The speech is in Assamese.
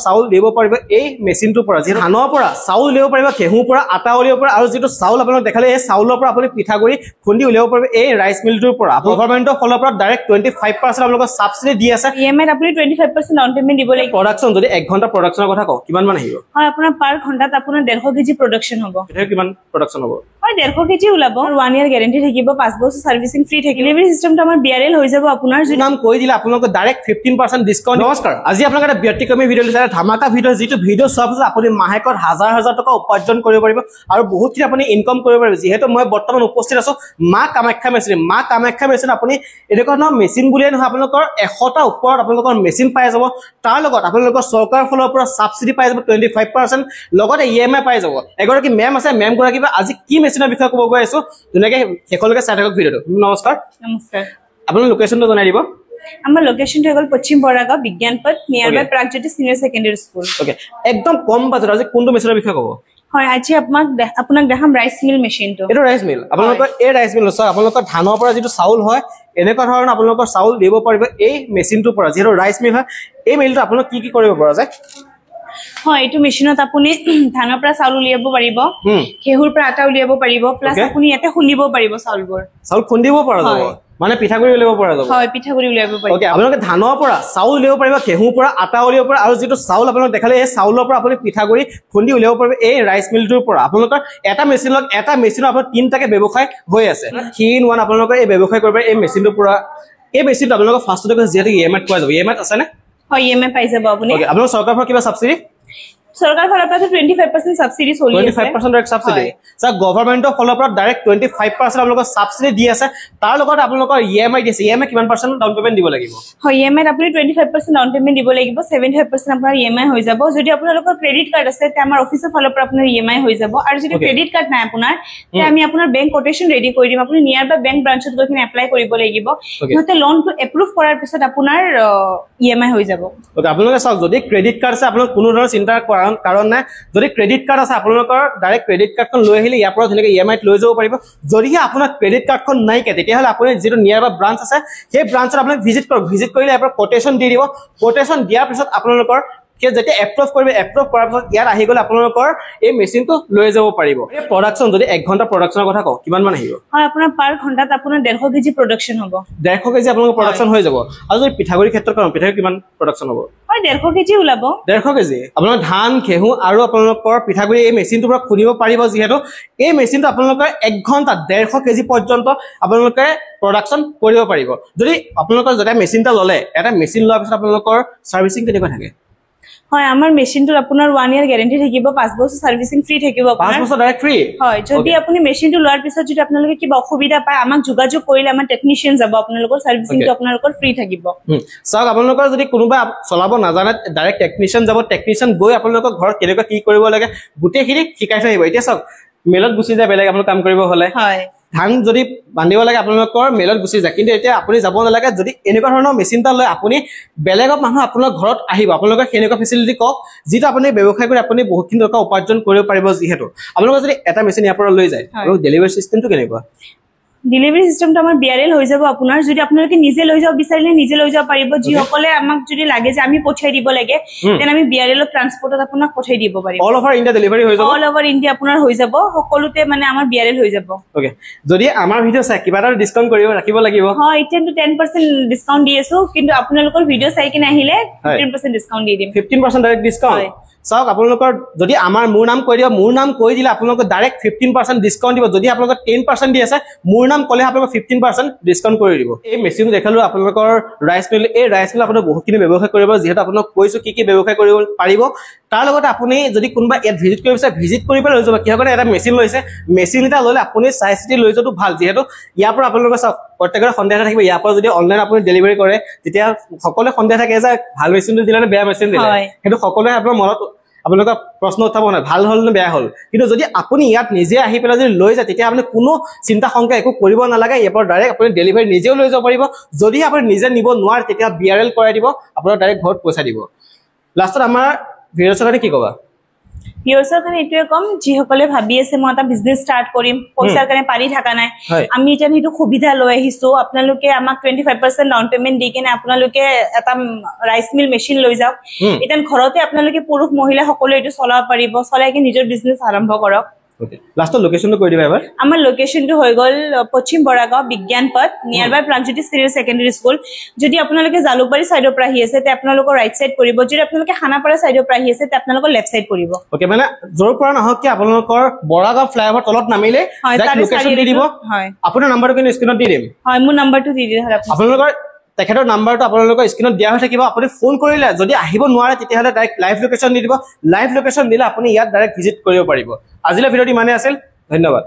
চাউল দিব পাৰিব এই মেচিনটোৰ পৰা যি ধানৰ পৰা চাউল দিব পাৰিব ঘেঁহুৰ পৰা আটা উলিয়াব পাৰিব আৰু যিটো চাউল আপোনাক দেখালে এই চাউলৰ পৰা আপুনি পিঠাগুৰি খুন্দি উলিয়াব পাৰিব এই ৰাইচ মিলটোৰ পৰা গভৰ্ণমেণ্টৰ ফালৰ পৰা ডাইৰেক্ট 25% আপোনালোকক সাবসিডি দি আছে ইএমআই আপুনি 25% ডাউন পেমেন্ট দিব লাগিব প্ৰডাকশন যদি 1 ঘণ্টা প্ৰডাকশনৰ কথা কওঁ কিমান মান আহিব হয় আপোনাৰ পাৰ ঘণ্টাত আপোনাৰ 150 কেজি প্ৰডাকশন হ'ব এটা কিমান প্ৰডাকশন হ'ব হয় 150 কেজি ওলাব 1 ইয়াৰ গ্যাৰান্টি থাকিব 5 বছৰ সাৰ্ভিসিং ফ্ৰী থাকিব ডেলিভাৰী সিস্টেমটো আমাৰ বিআৰএল হৈ যাব আপোনাৰ যদি নাম কৈ দিলে আপোনালোকক ডাইৰেক্ট 15% ডিসকাউন্ট নমস্কাৰ আজি আপোনাক এটা ব্যক্তিক্ৰমী ভিডিও দিছে ধামাকা ভিডিও যেটো ভিডিও সব আপুনি মাহেকত হাজাৰ হাজাৰ টকা উপাৰ্জন কৰিব পাৰিব আৰু বহুতখিনি আপুনি ইনকাম কৰিব পাৰিব যেহেতু মই বৰ্তমান উপস্থিত আছো মা কামাখ্যা মেচিন আপুনি এনেকুৱা মেচিন বুলিয়ে নহয় আপোনালোকৰ 100টা ওপৰত আপোনালোকৰ মেচিন পাই যাব তাৰ লগত আপোনালোকৰ চৰকাৰৰ ফালৰ পৰা সাবসিডি পাই যাব 25% লগতে ইএমআই পাই যাব এগৰাকী মেম আছে মেম গৰাকী আজি কি মেচিনৰ বিষয়ে ক'ব গৈ আছো ধুনীয়াকৈ শেষলৈকে চাই থাকক ভিডিওটো নমস্কাৰ আপোনাৰ লোকেশনটো জনাই দিব আমাৰ লোকেশনটো হ'ল পশ্চিম বৰাগাঁও বিজ্ঞান পথ নিয়াৰ বাই Pragjyoti senior secondary school okay একদম কম বাজেট আজি কোনটো মেচিনৰ বিষয়ে ক'ব হয় আজি আপোনাক দেখাম ৰাইচ মিল মেচিনটো এটো ৰাইচ মিল আপোনালোকৰ এই ৰাইচ মিল আছে আপোনালোকৰ ধানৰ পৰা যেটো চাউল হয় এনেকুৱা ধৰণৰ আপোনালোকৰ চাউল দিব পাৰিব এই মেচিনটোৰ পৰা যেটো ৰাইচ মিল হয় এই মিলটো আপোনালোক কি কৰিব পৰা যায় হয় এটো মেচিনত আপুনি ধানৰ পৰা চাউল উলিয়াব পাৰিব ঘেঁহুৰ পৰা আটা উলিয়াব পাৰিব প্লাস আপুনি ইয়াতে খুন্দিব পাৰিব চাউল খুন্দিব পৰা যাব মানে পিঠাগুৰি উলিয়াব পৰা যাব হয় পিঠাগুৰি উলিয়াব পাৰিব ওকে আপোনালোকে ধানৰ পৰা চাউল উলিয়াব পাৰিব ঘেঁহুৰ পৰা আটা উলিয়াব পাৰিব আৰু যেটো চাউল আপোনাক দেখালে এই চাউলৰ পৰা আপুনি পিঠাগুৰি খুন্দি উলিয়াব পাৰিব এই ৰাইচ মিলটোৰ পৰা আপোনালোকৰ এটা মেচিনৰ আপোনাৰ তিনটাকে ব্যৱসায় হৈ আছে 3 in 1 আপোনালোকে এই ব্যৱসায় কৰিব এই মেচিনটোৰ পৰা এই মেচিনটো আপোনালোকৰ ফাৰ্ষ্টতে যেটো ইএমআই পোৱা যাব ইএমআই আছে নে হয় ইএমআই পাই যাব আপুনি ওকে আপোনালোকৰ চৰকাৰৰ পৰা কিবা সাবসিডি সৰকাৰ ফালৰ পৰা 25% সাবসিডি চলি আছে 25% ডাইৰেক্ট সাবসিডি সা গভৰ্ণমেণ্টৰ ফালৰ পৰা ডাইৰেক্ট 25% আপোনালোকক সাবসিডি দি আছে তাৰ লগত আপোনালোকৰ ইএমআই দিছে ইএমআই কিমান পাৰ্চেন্ট ডাউন পেমেন্ট দিব লাগিব হয় ইএমআই আপুনি 25% ডাউন পেমেন্ট দিব লাগিব 75% আপোনাৰ ইএমআই হৈ যাব যদি আপোনালোকৰ ক্ৰেডিট কাৰ্ড আছে তে আমাৰ অফিচৰ ফালৰ পৰা আপোনাৰ ইএমআই হৈ যাব আৰু যদি ক্ৰেডিট কাৰ্ড নাই আপোনাৰ তে আমি আপোনাৰ বেংক কোটেশন ৰেডি কৰি দিম আপুনি নিয়াৰ বাই বেংক ব্ৰাঞ্চত গৈ কিনে এপ্লাই কৰিব লাগিব নহতে লোনটো এপ্ৰুভ কৰাৰ পিছত আপোনাৰ ইএমআই হৈ যাব ওকে আপোনালোকে চাওক যদি ক্ৰেডিট কাৰ্ড আছে আপোনালোক কোনো ধৰণৰ চিন্তা কাৰণ নাই যদি ক্ৰেডিট কাৰ্ড আছে আপোনালোকৰ ডাইৰেক্ট ক্ৰেডিট কাৰ্ডখন লৈ আহিলে ইয়াৰ পৰা ধুনীয়াকৈ ইএমআইত লৈ যাব পাৰিব যদিহে আপোনাৰ ক্ৰেডিট কাৰ্ডখন নাই কে তেতিয়াহ'লে আপুনি যেটো নিয়াৰ বাই ব্ৰাঞ্চ আছে সেই ব্ৰাঞ্চত আপুনি ভিজিট কৰিলে ইয়াৰ পৰা কোটেশন দি দিব কোটেশন দিয়াৰ পিছত আপোনালোকৰ কে যেতে এপ্ৰুভ কৰাৰ পিছত ইয়াত আহি গলে আপোনালোকৰ এই মেচিনটো লৈ যাব পাৰিব এই প্ৰডাকশন যদি 1 ঘণ্টা প্ৰডাকশনৰ কথা কওঁ কিমান মান আহিব হয় আপোনাৰ পাৰ ঘণ্টাত আপোনাৰ 150 কেজি প্ৰডাকশন হ'ব 150 কেজি আপোনালোকৰ প্ৰডাকশন হৈ যাব আৰু যদি পিঠাগুৰি ক্ষেত্ৰত কওঁ পিঠাগুৰি কিমান প্ৰডাকশন হ'ব হয় 150 কেজি ওলাব 150 কেজি আপোনালোকৰ ধান ঘেঁহু আৰু আপোনালোকৰ পিঠাগুৰি এই মেচিনটোৰ পৰা খুনিব পাৰিব যিহেতু এই মেচিনটো আপোনালোকৰ 1 ঘণ্টা 150 কেজি পৰ্যন্ত আপোনালোকে প্ৰডাকশন কৰিব পাৰিব যদি আপোনালোকৰ যেটা মেচিনটা ললে এটা মেচিন লোৱাৰ পিছত আপোনালোকৰ সাৰ্ভিসিং কেনেকৈ থাকে হয় আমাৰ মেচিনটোৰ আপোনাৰ 1 ইয়াৰ গ্যাৰান্টি থাকিব 5 বছৰ সাৰ্ভিসিং ফ্ৰী থাকিব আপোনাৰ 5 বছৰ ডাইৰেক্ট ফ্ৰী হয় যদি আপুনি মেচিনটো লোৱাৰ পিছত যদি আপোনালোকে কিবা অসুবিধা পায় আমাক যোগাযোগ কৰিলে আমাৰ টেকনিশিয়ান যাব আপোনালোকৰ সাৰ্ভিসিংটো আপোনালোকৰ ফ্ৰী থাকিব চাওক আপোনালোকৰ যদি কোনোবা চলাব নাজানে ডাইৰেক্ট টেকনিশিয়ান যাব টেকনিশিয়ান গৈ আপোনালোকৰ ঘৰত কেনেকৈ কি কৰিব লাগে গুটেখিনি শিকাই থৈ আহিব এতিয়া চাওক মেলত গুচি যায় বেলেগ আপোনালোক কাম কৰিব হলে হয় ধান যদি বান্ধিব লাগে আপোনালোকৰ মেলত গুচি যায় কিন্তু এতিয়া আপুনি যাব নালাগে যদি এনেকুৱা ধৰণৰ মেচিনটা লৈ আপুনি বেলেগক মানুহ আপোনাৰ ঘৰত আহিব আপোনালোকৰ কেনেকুৱা ফেসিলিটি কক যেটা আপুনি ব্যৱসায় কৰি আপুনি বহুতখিনি টকা উপাৰ্জন কৰিব পাৰিব যিহেতু আপোনালোকৰ যদি এটা মেচিন ইয়াৰ পৰা লৈ যায় আৰু ডেলিভাৰী সিস্টেমটো কেনেকুৱা ডেলিভাৰী সিস্টেমটো আমাৰ বিআৰএল হৈ যাব আপোনাৰ যদি আপোনালোকে নিজে লৈ যাব বিচাৰিলে নিজে লৈ যাব পাৰিব যি সকলে আমাক যদি লাগে যে আমি পঠাই দিব লাগে তেন আমি বিআৰএল ট্ৰান্সপোৰ্টত আপোনাক পঠাই দিব পাৰিম অল ওভাৰ ইন্ডিয়া ডেলিভাৰী হৈ যাব অল ওভাৰ ইন্ডিয়া আপোনাৰ হৈ যাব সকলোতে মানে আমাৰ বিআৰএল হৈ যাব ওকে যদি আমাৰ ভিডিও চাই কিবা এটা ডিসকাউন্ট কৰিব ৰাখিব লাগিব হয় 10% ডিসকাউন্ট দি আছো কিন্তু আপোনালোকৰ ভিডিও চাই কিনে আহিলে 15% ডিসকাউন্ট দি দিম 15% ডাইৰেক্ট ডিসকাউন্ট চাওক আপোনালোকৰ যদি আমাৰ মোৰ নাম কৈ দিলে আপোনালোকক ডাইৰেক্ট 15% ডিসকাউন্ট দিব যদি আপোনালোকৰ 10% দি আছে মোৰ নাম কলে আপোনালোকক 15% ডিসকাউন্ট কৰি দিব এই মেচিন দেখালো আপোনালোকৰ ৰাইচ মিল এই ৰাইচ মিল আপোনালোক বহুতখিনি ব্যৱসায় কৰিব যেহেতু আপোনাক কৈছো কি ব্যৱসায় কৰিব পাৰিব তাৰ লগতে আপুনি যদি কোনোবা ইয়াত ভিজিট কৰিব বিচাৰে ভিজিট কৰি পেলাই লৈ যাব কিহৰ কাৰণে এটা মেচিন লৈছে মেচিন এটা ললে আপুনি চাই চিটি লৈ যোৱাটো ভাল যেহেতু ইয়াৰ পৰা আপোনালোকে চাওক প্ৰত্যেকৰে সন্দেহ থাকিব ইয়াৰ পৰা যদি অনলাইন আপুনি ডেলিভাৰী কৰে তেতিয়া সকলোৱে সন্দেহ থাকে যে ভাল মেচিনটো দিলে নে বেয়া মেচিন দিলে কিন্তু সকলোৱে আপোনাৰ মনত আপোনালোকৰ প্ৰশ্ন উত্থাব নহয় ভাল হল নে বেয়া হল কিন্তু যদি আপুনি ইয়াত নিজে আহি পেলাই যদি লৈ যায় তেতিয়া আপুনি কোনো চিন্তা সংখ্যা একো কৰিব নালাগে ইয়াৰ পৰা ডাইৰেক্ট আপুনি ডেলিভাৰী নিজেও লৈ যাব পাৰিব যদি আপুনি নিজে নিব নোৱাৰে তেতিয়া বিআৰএল কৰাই দিব আপোনাৰ ডাইৰেক্ট ঘৰত পইচা দিব লাষ্টত আমাৰ ভিডিঅ' চাই কি ক'বা ভিউয়াৰ্ছৰ কাৰণে এইটোৱে কম যিসকলে ভাবি আছে মই এটা বিজনেছ ষ্টাৰ্ট কৰিম পইচাৰ কাৰণে পাৰি থাকা নাই হয়। আমি এতিয়া সেইটো সুবিধা লৈ আহিছো আপোনালোকে আমাক 25% ডাউন পেমেন্ট দি কিনে আপোনালোকে এটা ৰাইচ মিল মেচিন লৈ যাওক এতিয়া ঘৰতে আপোনালোকে পুৰুষ মহিলা সকলোৱে এইটো চলাব পাৰিব চলাই কি নিজৰ বিজনেছ আৰম্ভ কৰক ওকে লাষ্টৰ লোকেশনটো কৈ দিবা এবাৰ আমাৰ লোকেশনটো হৈ গল পশ্চিম বৰাগাঁও বিজ্ঞান পথ নিয়াৰ বাই প্ৰাগজ্যোতি চিনিয়ৰ সেকেন্ডাৰী স্কুল যদি আপোনালোকে জালুকবাৰী সাইডৰ পৰা আহি আছে তে আপোনালোকৰ ৰাইট সাইড কৰিব যদি আপোনালোকে খানাপাৰা সাইডৰ পৰা আহি আছে তে আপোনালোকৰ লেফট সাইড কৰিব ওকে মানে জোৰ পৰা নহক কি আপোনালোকৰ বৰাগাঁও ফ্লাইঅভাৰ তলত নামিলে ডাইৰেক্ট লোকেশন দি দিব হয় আপোনাৰ নাম্বাৰটো কিন্তু স্ক্ৰিনত দি দিম হয় মোৰ নাম্বাৰটো দি দিলে আপোনালোকৰ তেখেতৰ নাম্বাৰটো আপোনালোকৰ স্ক্ৰিনত দিয়া হৈ থাকিব আপুনি ফোন কৰিলে যদি আহিব নোৱাৰে তেতিয়াহ'লে ডাইৰেক্ট লাইভ লোকেশন দি দিব লাইভ লোকেশন দিলে আপুনি ইয়াত ডাইৰেক্ট ভিজিট কৰিব পাৰিব আজিলৈ ভিডিঅ'টো ইমানে আছিল ধন্যবাদ